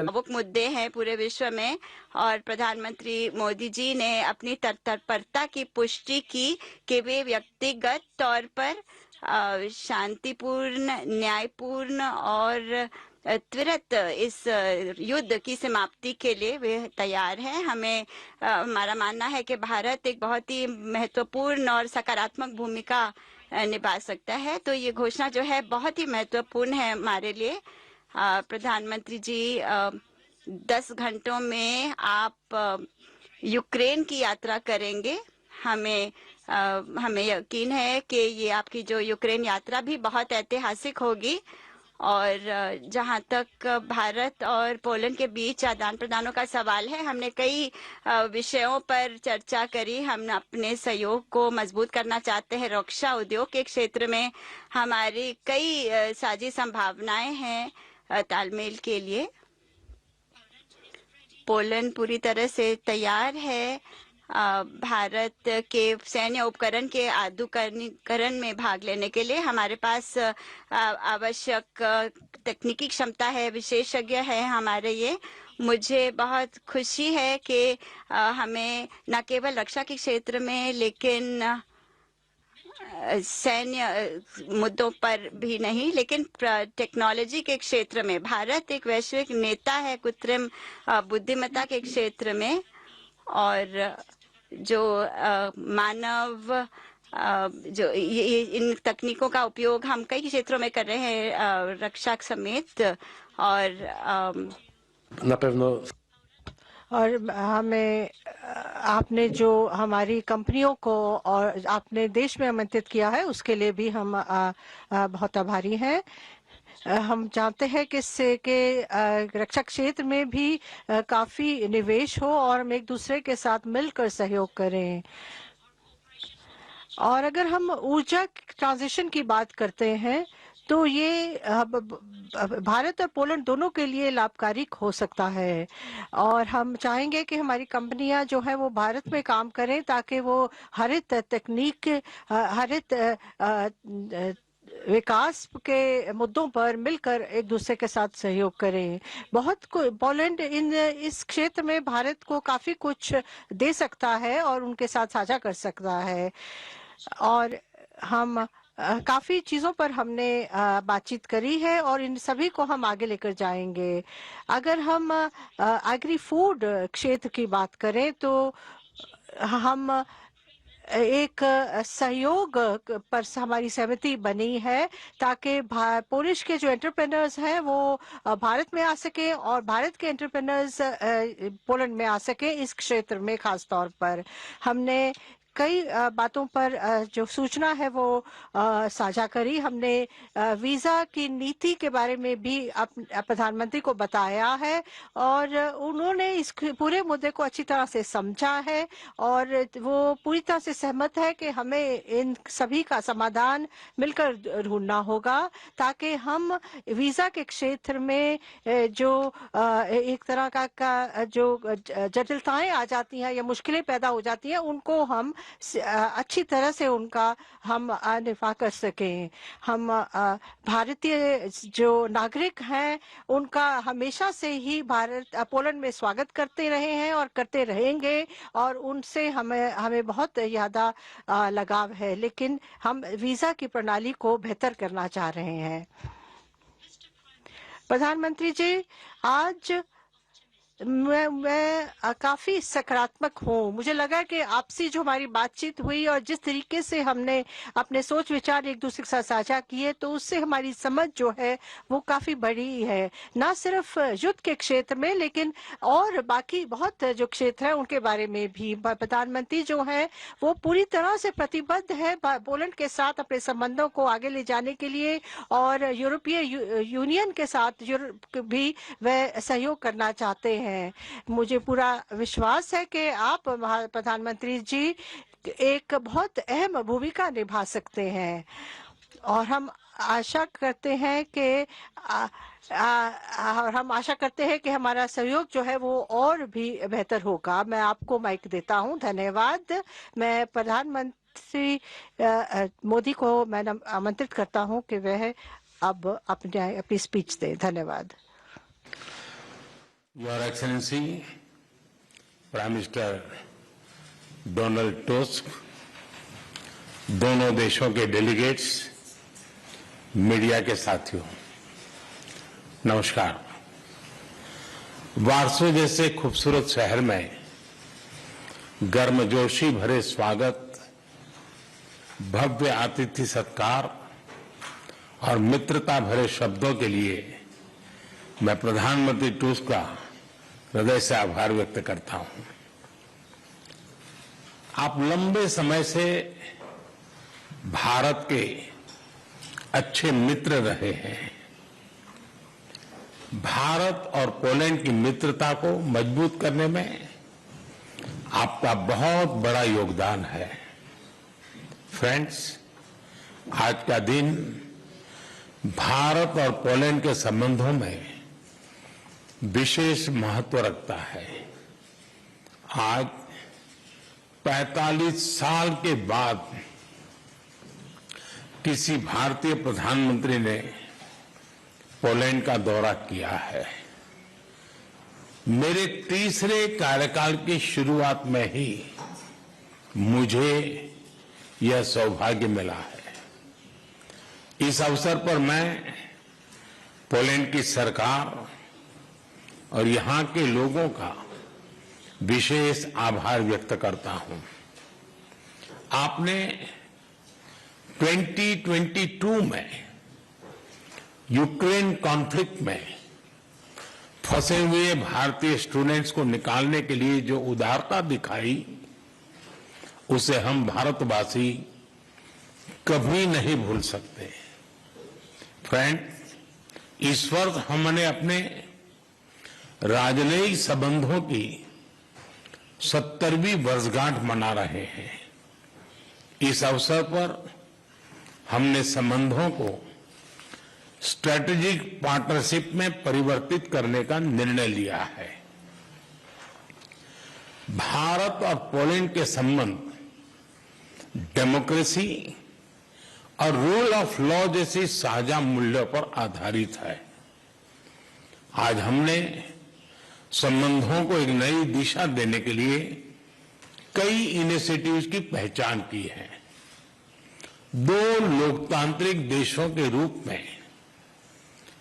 भावुक मुद्दे हैं पूरे विश्व में और प्रधानमंत्री मोदी जी ने अपनी तत्परता की पुष्टि की कि वे व्यक्तिगत तौर पर शांतिपूर्ण, न्यायपूर्ण और त्वरित इस युद्ध की समाप्ति के लिए वे तैयार हैं। हमारा मानना है कि भारत एक बहुत ही महत्वपूर्ण और सकारात्मक भूमिका निभा सकता है। तो ये घोषणा जो है बहुत ही महत्वपूर्ण है हमारे लिए। प्रधानमंत्री जी 10 घंटों में आप यूक्रेन की यात्रा करेंगे। हमें यकीन है कि ये आपकी जो यूक्रेन यात्रा भी बहुत ऐतिहासिक होगी। और जहाँ तक भारत और पोलैंड के बीच आदान प्रदानों का सवाल है, हमने कई विषयों पर चर्चा करी। हम अपने सहयोग को मजबूत करना चाहते हैं। रक्षा उद्योग के क्षेत्र में हमारी कई साझी संभावनाएं हैं तालमेल के लिए। पोलैंड पूरी तरह से तैयार है भारत के सैन्य उपकरण के आधुनिकीकरण में भाग लेने के लिए। हमारे पास आवश्यक तकनीकी क्षमता है, विशेषज्ञ है हमारे ये। मुझे बहुत खुशी है कि हमें न केवल रक्षा के क्षेत्र में लेकिन सैन्य मुद्दों पर भी नहीं, लेकिन टेक्नोलॉजी के क्षेत्र में भारत एक वैश्विक नेता है कृत्रिम बुद्धिमत्ता के क्षेत्र में। और जो मानव जो ये इन तकनीकों का उपयोग हम कई क्षेत्रों में कर रहे हैं, रक्षा समेत। और Na pewno और हमें आपने जो हमारी कंपनियों को और आपने देश में आमंत्रित किया है उसके लिए भी हम बहुत आभारी हैं। हम जानते हैं कि इससे के रक्षा क्षेत्र में भी काफ़ी निवेश हो और हम एक दूसरे के साथ मिलकर सहयोग करें। और अगर हम ऊर्जा ट्रांजिशन की बात करते हैं तो ये भारत और पोलैंड दोनों के लिए लाभकारी हो सकता है। और हम चाहेंगे कि हमारी कंपनियां जो है वो भारत में काम करें ताकि वो हरित तकनीक, हरित विकास के मुद्दों पर मिलकर एक दूसरे के साथ सहयोग करें। पोलैंड इस क्षेत्र में भारत को काफ़ी कुछ दे सकता है और उनके साथ साझा कर सकता है। और हम काफ़ी चीज़ों पर हमने बातचीत करी है और इन सभी को हम आगे लेकर जाएंगे। अगर हम एग्री फूड क्षेत्र की बात करें तो हम एक सहयोग पर हमारी सहमति बनी है ताकि पोलिश के जो एंटरप्रेन्योर्स हैं वो भारत में आ सके और भारत के एंटरप्रेन्योर्स पोलैंड में आ सके। इस क्षेत्र में खास तौर पर हमने कई बातों पर जो सूचना है वो साझा करी। हमने वीज़ा की नीति के बारे में भी प्रधानमंत्री को बताया है और उन्होंने इस पूरे मुद्दे को अच्छी तरह से समझा है और वो पूरी तरह से सहमत है कि हमें इन सभी का समाधान मिलकर ढूंढना होगा ताकि हम वीज़ा के क्षेत्र में जो एक तरह का जो जटिलताएं आ जाती हैं या मुश्किलें पैदा हो जाती हैं उनको हम अच्छी तरह से उनका हम निफा कर सकें। हम भारतीय जो नागरिक हैं उनका हमेशा से ही पोलैंड में स्वागत करते रहे हैं और करते रहेंगे और उनसे हमें बहुत ज़्यादा लगाव है, लेकिन हम वीज़ा की प्रणाली को बेहतर करना चाह रहे हैं। प्रधानमंत्री जी, आज मैं काफ़ी सकारात्मक हूँ। मुझे लगा कि आपसी जो हमारी बातचीत हुई और जिस तरीके से हमने अपने सोच विचार एक दूसरे के साथ साझा किए तो उससे हमारी समझ जो है वो काफ़ी बड़ी है, ना सिर्फ युद्ध के क्षेत्र में लेकिन और बाकी बहुत जो क्षेत्र हैं उनके बारे में भी। प्रधानमंत्री जो हैं वो पूरी तरह से प्रतिबद्ध है पोलैंड के साथ अपने संबंधों को आगे ले जाने के लिए और यूरोपीय यूनियन के साथ भी वह सहयोग करना चाहते हैं। मुझे पूरा विश्वास है कि आप प्रधानमंत्री जी एक बहुत अहम भूमिका निभा सकते हैं और हम आशा करते हैं कि हमारा सहयोग जो है वो और भी बेहतर होगा। मैं आपको माइक देता हूं। धन्यवाद। मैं प्रधानमंत्री मोदी को मैं आमंत्रित करता हूं कि वह अब अपनी स्पीच दें। धन्यवाद। Your Excellency, prime minister Donald tusk, दोनों देशों के डेलीगेट्स, मीडिया के साथियों, नमस्कार। वारसो जैसे खूबसूरत शहर में गर्मजोशी भरे स्वागत, भव्य आतिथ्य सत्कार और मित्रता भरे शब्दों के लिए मैं प्रधानमंत्री टस्क का हृदय से आभार व्यक्त करता हूं। आप लंबे समय से भारत के अच्छे मित्र रहे हैं। भारत और पोलैंड की मित्रता को मजबूत करने में आपका बहुत बड़ा योगदान है। फ्रेंड्स, आज का दिन भारत और पोलैंड के संबंधों में विशेष महत्व रखता है। आज 45 साल के बाद किसी भारतीय प्रधानमंत्री ने पोलैंड का दौरा किया है। मेरे तीसरे कार्यकाल की शुरुआत में ही मुझे यह सौभाग्य मिला है। इस अवसर पर मैं पोलैंड की सरकार और यहां के लोगों का विशेष आभार व्यक्त करता हूं। आपने 2022 में यूक्रेन कॉन्फ्लिक्ट में फंसे हुए भारतीय स्टूडेंट्स को निकालने के लिए जो उदारता दिखाई, उसे हम भारतवासी कभी नहीं भूल सकते। फ्रेंड, इस वर्ष हमने अपने राजनयिक संबंधों की 70वीं वर्षगांठ मना रहे हैं। इस अवसर पर हमने संबंधों को स्ट्रेटेजिक पार्टनरशिप में परिवर्तित करने का निर्णय लिया है। भारत और पोलैंड के संबंध डेमोक्रेसी और रूल ऑफ लॉ जैसी साझा मूल्यों पर आधारित है। आज हमने संबंधों को एक नई दिशा देने के लिए कई इनिशिएटिव्स की पहचान की है। दो लोकतांत्रिक देशों के रूप में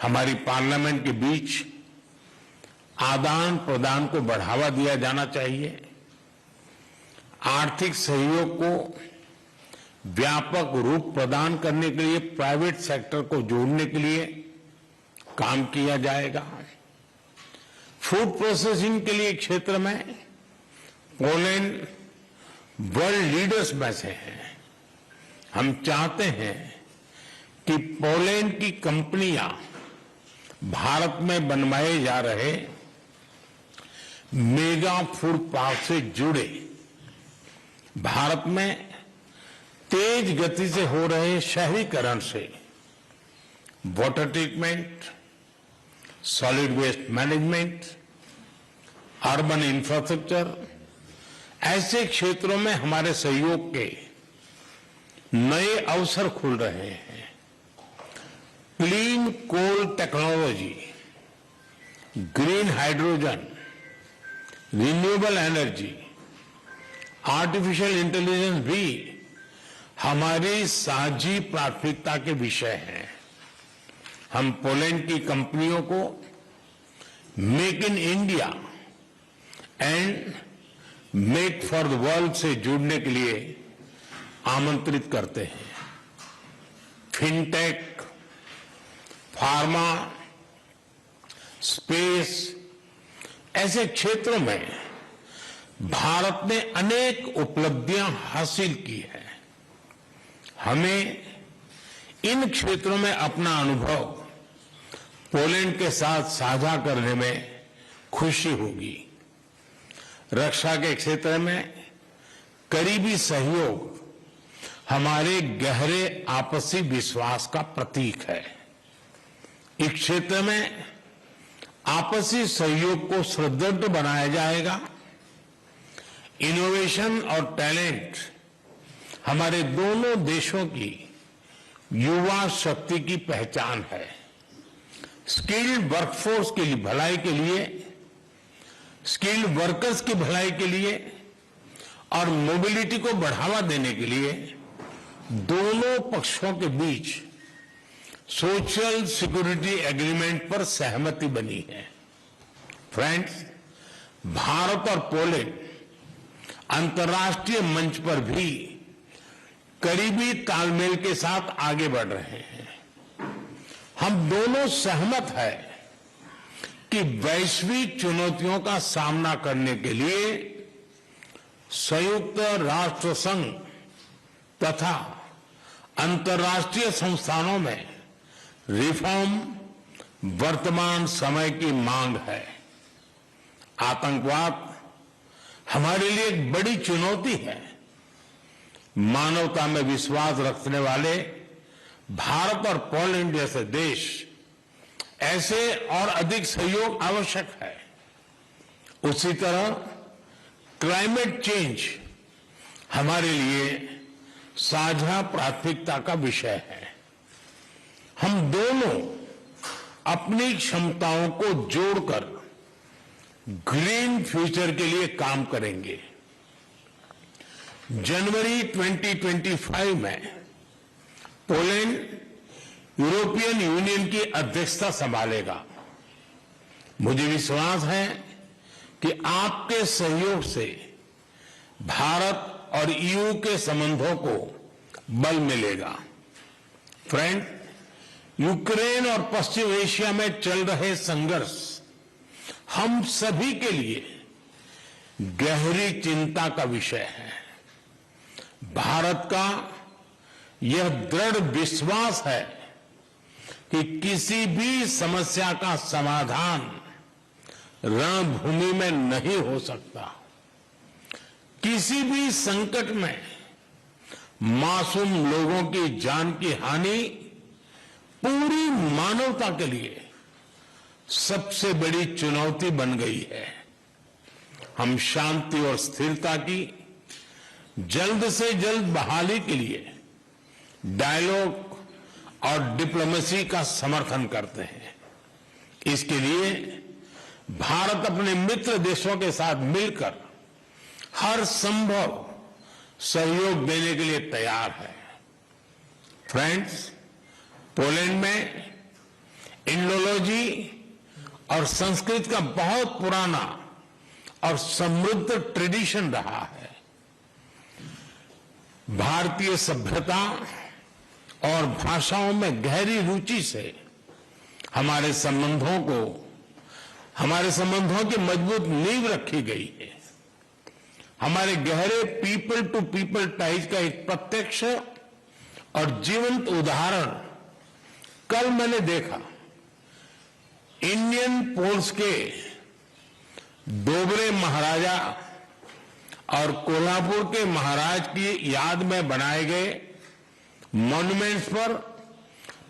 हमारी पार्लियामेंट के बीच आदान प्रदान को बढ़ावा दिया जाना चाहिए। आर्थिक सहयोग को व्यापक रूप प्रदान करने के लिए प्राइवेट सेक्टर को जोड़ने के लिए काम किया जाएगा। फूड प्रोसेसिंग के लिए क्षेत्र में पोलैंड वर्ल्ड लीडर्स में से है। हम चाहते हैं कि पोलैंड की कंपनियां भारत में बनवाए जा रहे मेगा फूड पार्क से जुड़े, भारत में तेज गति से हो रहे शहरीकरण से water treatment, solid waste management, urban infrastructure, ऐसे क्षेत्रों में हमारे सहयोग के नए अवसर खुल रहे हैं। Clean coal technology, green hydrogen, renewable energy, artificial intelligence भी हमारी साझी प्राथमिकता के विषय हैं। हम पोलैंड की कंपनियों को make in India and make for the world से जुड़ने के लिए आमंत्रित करते हैं। फिनटेक, फार्मा, स्पेस, ऐसे क्षेत्रों में भारत ने अनेक उपलब्धियां हासिल की है। हमें इन क्षेत्रों में अपना अनुभव पोलैंड के साथ साझा करने में खुशी होगी। रक्षा के क्षेत्र में करीबी सहयोग हमारे गहरे आपसी विश्वास का प्रतीक है। इस क्षेत्र में आपसी सहयोग को सुदृढ़ बनाया जाएगा। इनोवेशन और टैलेंट हमारे दोनों देशों की युवा शक्ति की पहचान है। स्किल्ड वर्कफोर्स की भलाई के लिए स्किल्ड वर्कर्स की भलाई के लिए और मोबिलिटी को बढ़ावा देने के लिए दोनों पक्षों के बीच सोशल सिक्योरिटी एग्रीमेंट पर सहमति बनी है। फ्रेंड्स, भारत और पोलैंड अंतर्राष्ट्रीय मंच पर भी करीबी तालमेल के साथ आगे बढ़ रहे हैं। हम दोनों सहमत हैं कि वैश्विक चुनौतियों का सामना करने के लिए संयुक्त राष्ट्र संघ तथा अंतर्राष्ट्रीय संस्थानों में रिफॉर्म वर्तमान समय की मांग है। आतंकवाद हमारे लिए एक बड़ी चुनौती है। मानवता में विश्वास रखने वाले भारत और पोलैंड जैसे देश ऐसे और अधिक सहयोग आवश्यक है। उसी तरह क्लाइमेट चेंज हमारे लिए साझा प्राथमिकता का विषय है। हम दोनों अपनी क्षमताओं को जोड़कर ग्रीन फ्यूचर के लिए काम करेंगे। जनवरी 2025 में पोलैंड यूरोपियन यूनियन की अध्यक्षता संभालेगा। मुझे विश्वास है कि आपके सहयोग से भारत और ईयू के संबंधों को बल मिलेगा। फ्रेंड, यूक्रेन और पश्चिम एशिया में चल रहे संघर्ष हम सभी के लिए गहरी चिंता का विषय है। भारत का यह दृढ़ विश्वास है कि किसी भी समस्या का समाधान रणभूमि में नहीं हो सकता। किसी भी संकट में मासूम लोगों की जान की हानि पूरी मानवता के लिए सबसे बड़ी चुनौती बन गई है। हम शांति और स्थिरता की जल्द से जल्द बहाली के लिए डायलॉग और डिप्लोमेसी का समर्थन करते हैं। इसके लिए भारत अपने मित्र देशों के साथ मिलकर हर संभव सहयोग देने के लिए तैयार है। फ्रेंड्स, पोलैंड में इंडोलॉजी और संस्कृत का बहुत पुराना और समृद्ध ट्रेडिशन रहा है। भारतीय सभ्यता और भाषाओं में गहरी रुचि से हमारे संबंधों की मजबूत नींव रखी गई है। हमारे गहरे पीपल टू पीपल टाइज का एक प्रत्यक्ष और जीवंत उदाहरण कल मैंने देखा। इंडियन पोल्स के डोबरे महाराजा और कोल्हापुर के महाराज की याद में बनाए गए मॉन्यूमेंट्स पर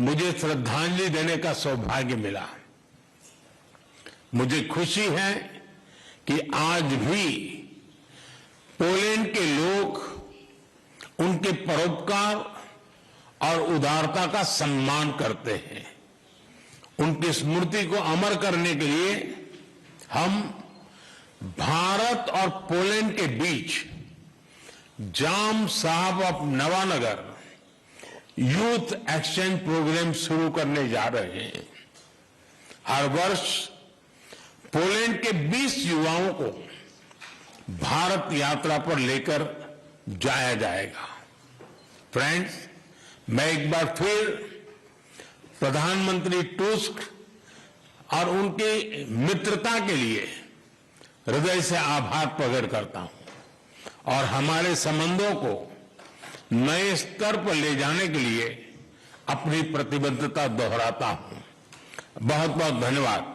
मुझे श्रद्धांजलि देने का सौभाग्य मिला। मुझे खुशी है कि आज भी पोलैंड के लोग उनके परोपकार और उदारता का सम्मान करते हैं। उनकी स्मृति को अमर करने के लिए हम भारत और पोलैंड के बीच Jam Sahib of Nawanagar youth exchange programme शुरू करने जा रहे हैं। हर वर्ष पोलैंड के 20 युवाओं को भारत यात्रा पर लेकर जाया जाएगा। फ्रेंड्स, मैं एक बार फिर प्रधानमंत्री टुस्क और उनकी मित्रता के लिए हृदय से आभार प्रकट करता हूं और हमारे संबंधों को नए स्तर पर ले जाने के लिए अपनी प्रतिबद्धता दोहराता हूं। बहुत बहुत धन्यवाद।